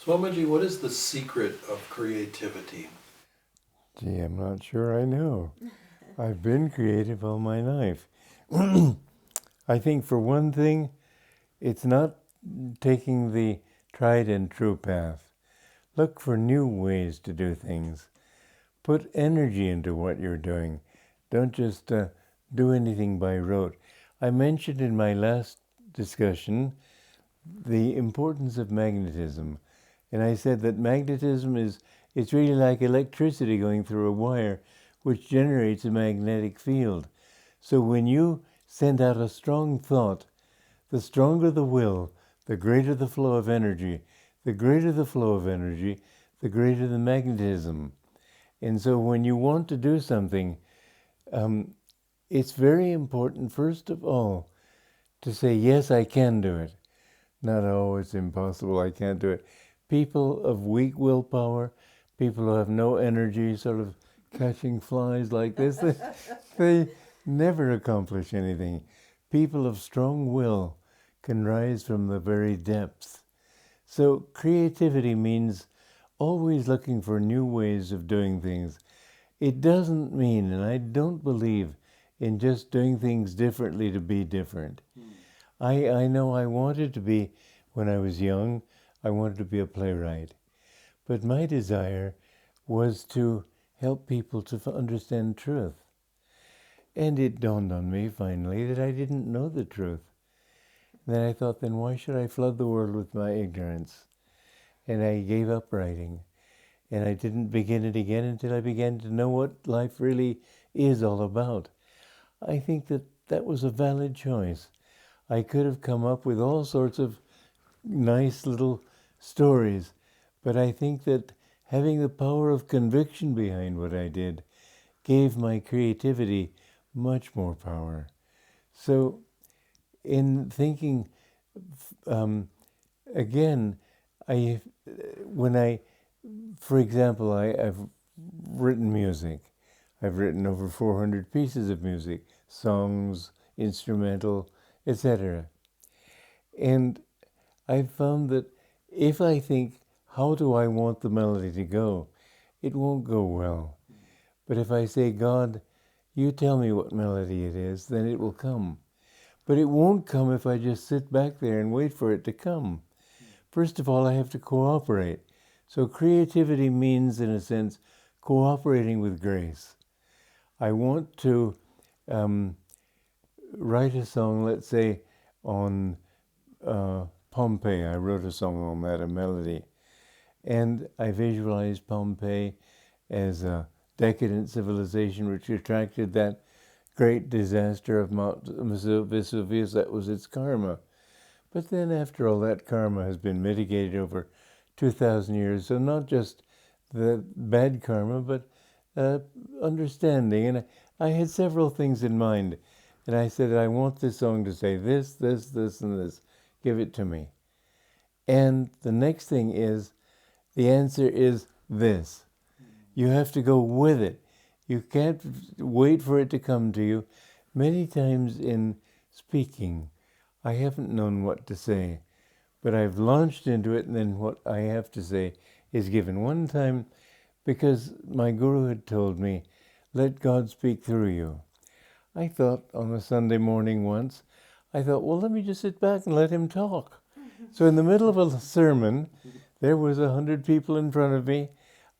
Swamiji, what is the secret of creativity? Gee, I'm not sure I know. I've been creative all my life. I think for one thing, it's not taking the tried and true path. Look for new ways to do things. Put energy into what you're doing. Don't just do anything by rote. I mentioned in my last discussion the importance of magnetism. And I said that magnetism it's really like electricity going through a wire, which generates a magnetic field. So when you send out a strong thought, the stronger the will, the greater the flow of energy. The greater the flow of energy, the greater the magnetism. And so when you want to do something, it's very important, first of all, to say, yes, I can do it. Not, oh, it's impossible, I can't do it. People of weak willpower, people who have no energy, sort of catching flies like this, they never accomplish anything. People of strong will can rise from the very depths. So creativity means always looking for new ways of doing things. It doesn't mean, and I don't believe in just doing things differently to be different. I know I wanted to be, when I was young, I wanted to be a playwright. But my desire was to help people to understand truth. And it dawned on me finally that I didn't know the truth. And then I thought, then why should I flood the world with my ignorance? And I gave up writing. And I didn't begin it again until I began to know what life really is all about. I think that that was a valid choice. I could have come up with all sorts of nice little stories, but I think that having the power of conviction behind what I did gave my creativity much more power. So in thinking, again, for example, I've written music. I've written over 400 pieces of music, songs, instrumental, etc. And I've found that if I think, how do I want the melody to go, it won't go well. But if I say, God, you tell me what melody it is, then it will come. But it won't come if I just sit back there and wait for it to come. First of all, I have to cooperate. So creativity means, in a sense, cooperating with grace. I want to write a song, let's say, on Pompeii. I wrote a song on that, a melody. And I visualized Pompeii as a decadent civilization which attracted that great disaster of Mount Vesuvius. That was its karma. But then after all, that karma has been mitigated over 2,000 years. So not just the bad karma, but understanding. And I had several things in mind. And I said, I want this song to say this, this, this, and this. Give it to me. And the next thing is, the answer is this. You have to go with it. You can't wait for it to come to you. Many times in speaking, I haven't known what to say, but I've launched into it, and then what I have to say is given. One time, because my guru had told me, let God speak through you. I thought on a Sunday morning once, I thought, well, let me just sit back and let him talk. So in the middle of a sermon, there was 100 people in front of me.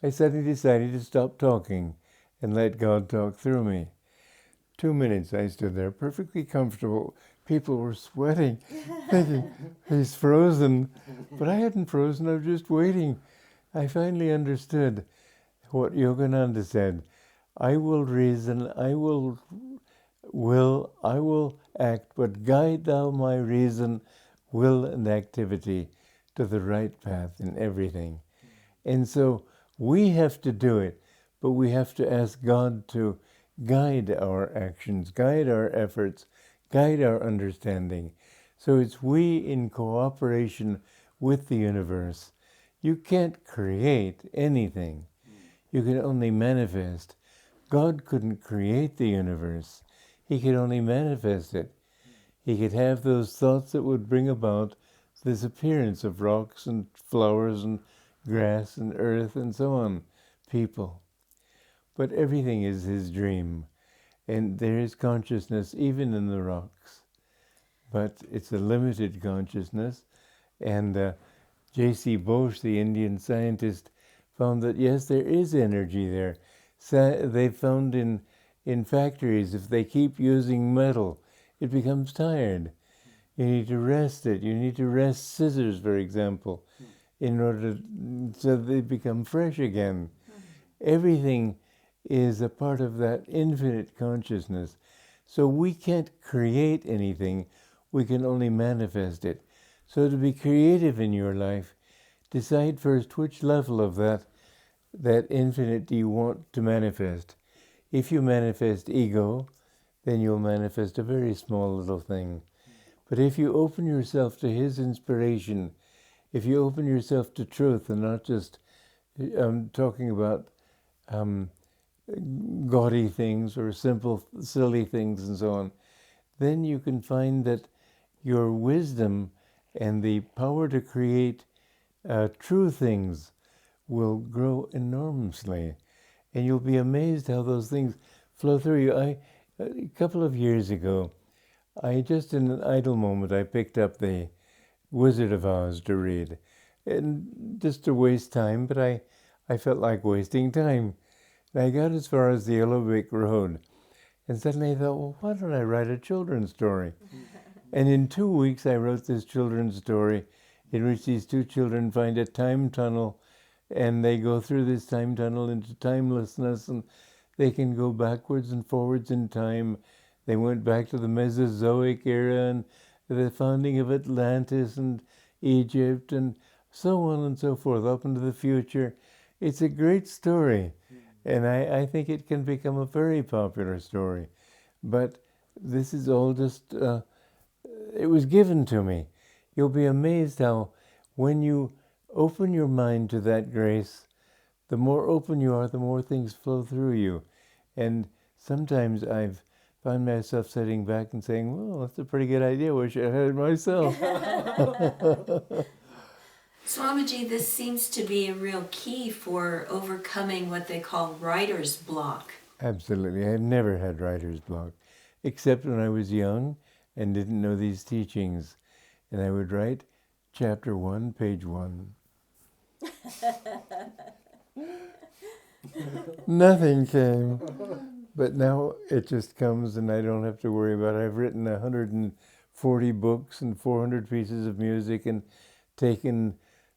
I suddenly decided to stop talking and let God talk through me. 2 minutes I stood there perfectly comfortable. People were sweating, thinking, he's frozen. But I hadn't frozen, I was just waiting. I finally understood what Yogananda said. I will reason, I will act, but guide thou my reason, will, and activity to the right path in everything. And so we have to do it, but we have to ask God to guide our actions, guide our efforts, guide our understanding. So it's we in cooperation with the universe. You can't create anything. You can only manifest. God couldn't create the universe. He could only manifest it. He could have those thoughts that would bring about this appearance of rocks and flowers and grass and earth and so on, people. But everything is his dream. And there is consciousness even in the rocks. But it's a limited consciousness. And J.C. Bose, the Indian scientist, found that yes, there is energy there. They found in factories, if they keep using metal, it becomes tired. You need to rest it. You need to rest scissors, for example, in order so they become fresh again. Everything is a part of that infinite consciousness. So we can't create anything. We can only manifest it. So to be creative in your life, decide first which level of that infinite do you want to manifest. If you manifest ego, then you'll manifest a very small little thing. But if you open yourself to his inspiration, if you open yourself to truth and not just talking about gaudy things or simple, silly things and so on, then you can find that your wisdom and the power to create true things will grow enormously. And you'll be amazed how those things flow through you. A couple of years ago, I just in an idle moment, I picked up the Wizard of Oz to read. And just to waste time, but I felt like wasting time. And I got as far as the Yellow Brick Road. And suddenly I thought, well, why don't I write a children's story? And in 2 weeks, I wrote this children's story in which these two children find a time tunnel, and they go through this time tunnel into timelessness, and they can go backwards and forwards in time. They went back to the Mesozoic era and the founding of Atlantis and Egypt and so on and so forth, up into the future. It's a great story, and I think it can become a very popular story. But this is all just, it was given to me. You'll be amazed how when you open your mind to that grace, the more open you are, the more things flow through you. And sometimes I've found myself sitting back and saying, well, that's a pretty good idea. Wish I had it myself. Swamiji, this seems to be a real key for overcoming what they call writer's block. Absolutely. I've never had writer's block, except when I was young and didn't know these teachings. And I would write chapter 1, page 1. Nothing came. But now it just comes and I don't have to worry about it. I've written 140 books and 400 pieces of music and taken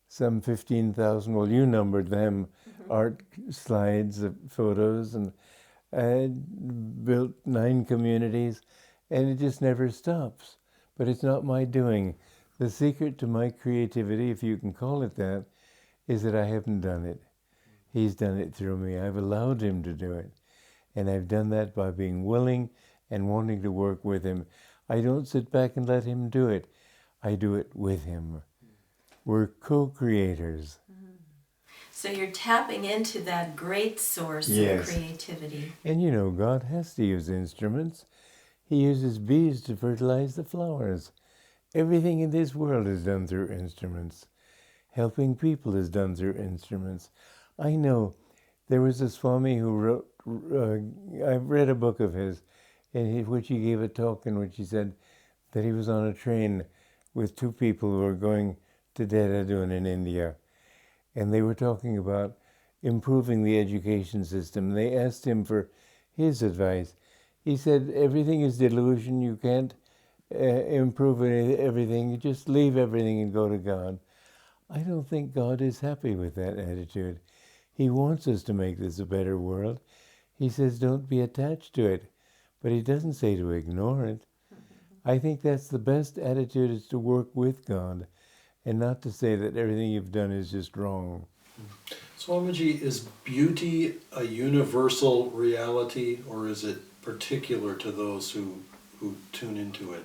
some 15,000, well, you numbered them, art slides, photos, and I built 9 communities, and it just never stops. But it's not my doing. The secret to my creativity, if you can call it that, is that I haven't done it. He's done it through me. I've allowed him to do it. And I've done that by being willing and wanting to work with him. I don't sit back and let him do it. I do it with him. We're co-creators. So you're tapping into that great source of creativity. And you know, God has to use instruments. He uses bees to fertilize the flowers. Everything in this world is done through instruments. Helping people is done through instruments. I know there was a Swami who wrote, I've read a book of his, in which he gave a talk in which he said that he was on a train with 2 people who were going to Dehradun in India. And they were talking about improving the education system. They asked him for his advice. He said, everything is delusion. You can't improve everything. You just leave everything and go to God. I don't think God is happy with that attitude. He wants us to make this a better world. He says, don't be attached to it. But he doesn't say to ignore it. I think that's the best attitude, is to work with God and not to say that everything you've done is just wrong. Swamiji, is beauty a universal reality, or is it particular to those who tune into it?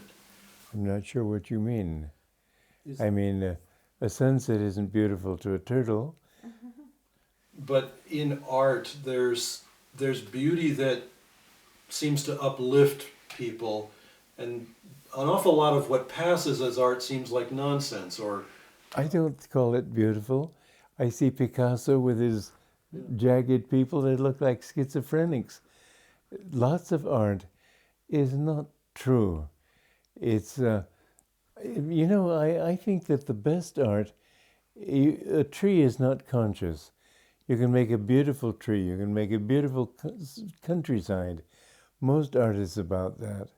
I'm not sure what you mean. I mean, a sunset isn't beautiful to a turtle. But in art, there's beauty that seems to uplift people, and an awful lot of what passes as art seems like nonsense. Or I don't call it beautiful. I see Picasso with his jagged people that look like schizophrenics. Lots of art is not true. It's, I think that the best art, a tree is not conscious. You can make a beautiful tree. You can make a beautiful countryside. Most art is about that.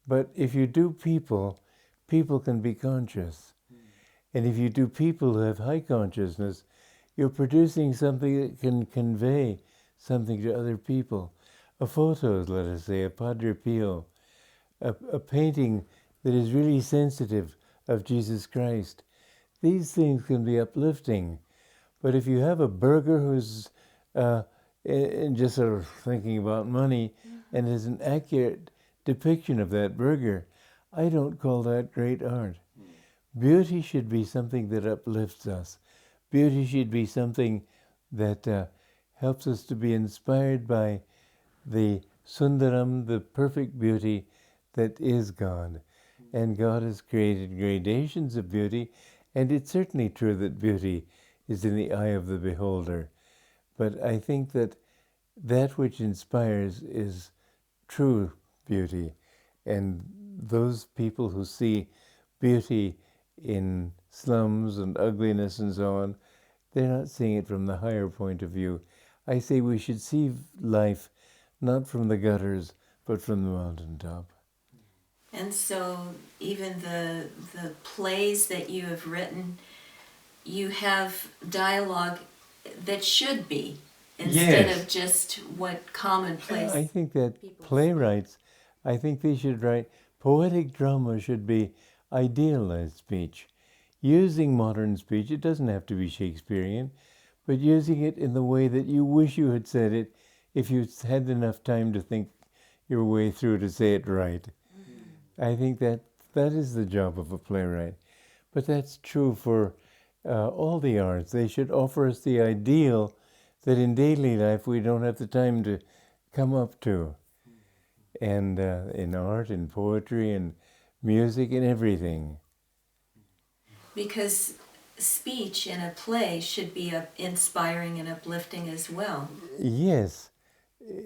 But if you do people, people can be conscious. And if you do people who have high consciousness, you're producing something that can convey something to other people. A photo, let us say, a Padre Pio, a painting that is really sensitive of Jesus Christ. These things can be uplifting. But if you have a burgher who's just sort of thinking about money and is an accurate depiction of that burger, I don't call that great art. Beauty should be something that uplifts us. Beauty should be something that helps us to be inspired by the Sundaram, the perfect beauty that is God. And God has created gradations of beauty, and it's certainly true that beauty is in the eye of the beholder. But I think that that which inspires is true beauty. And those people who see beauty in slums and ugliness and so on, they're not seeing it from the higher point of view. I say we should see life not from the gutters, but from the mountaintop. And so even the plays that you have written, you have dialogue that should be, instead Yes. of just what commonplace. I think that people playwrights, I think they should write, poetic drama should be idealized speech. Using modern speech, it doesn't have to be Shakespearean, but using it in the way that you wish you had said it if you had enough time to think your way through to say it right. I think that is the job of a playwright. But that's true for all the arts. They should offer us the ideal that in daily life we don't have the time to come up to. And in art, in poetry, and music, and everything. Because speech in a play should be inspiring and uplifting as well. Yes,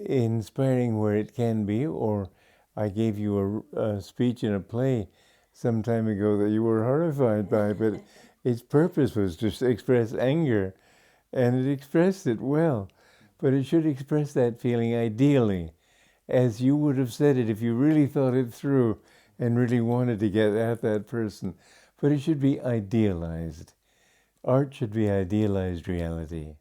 inspiring where it can be, or I gave you a speech in a play some time ago that you were horrified by, but its purpose was to express anger, and it expressed it well. But it should express that feeling ideally, as you would have said it if you really thought it through and really wanted to get at that person. But it should be idealized. Art should be idealized reality.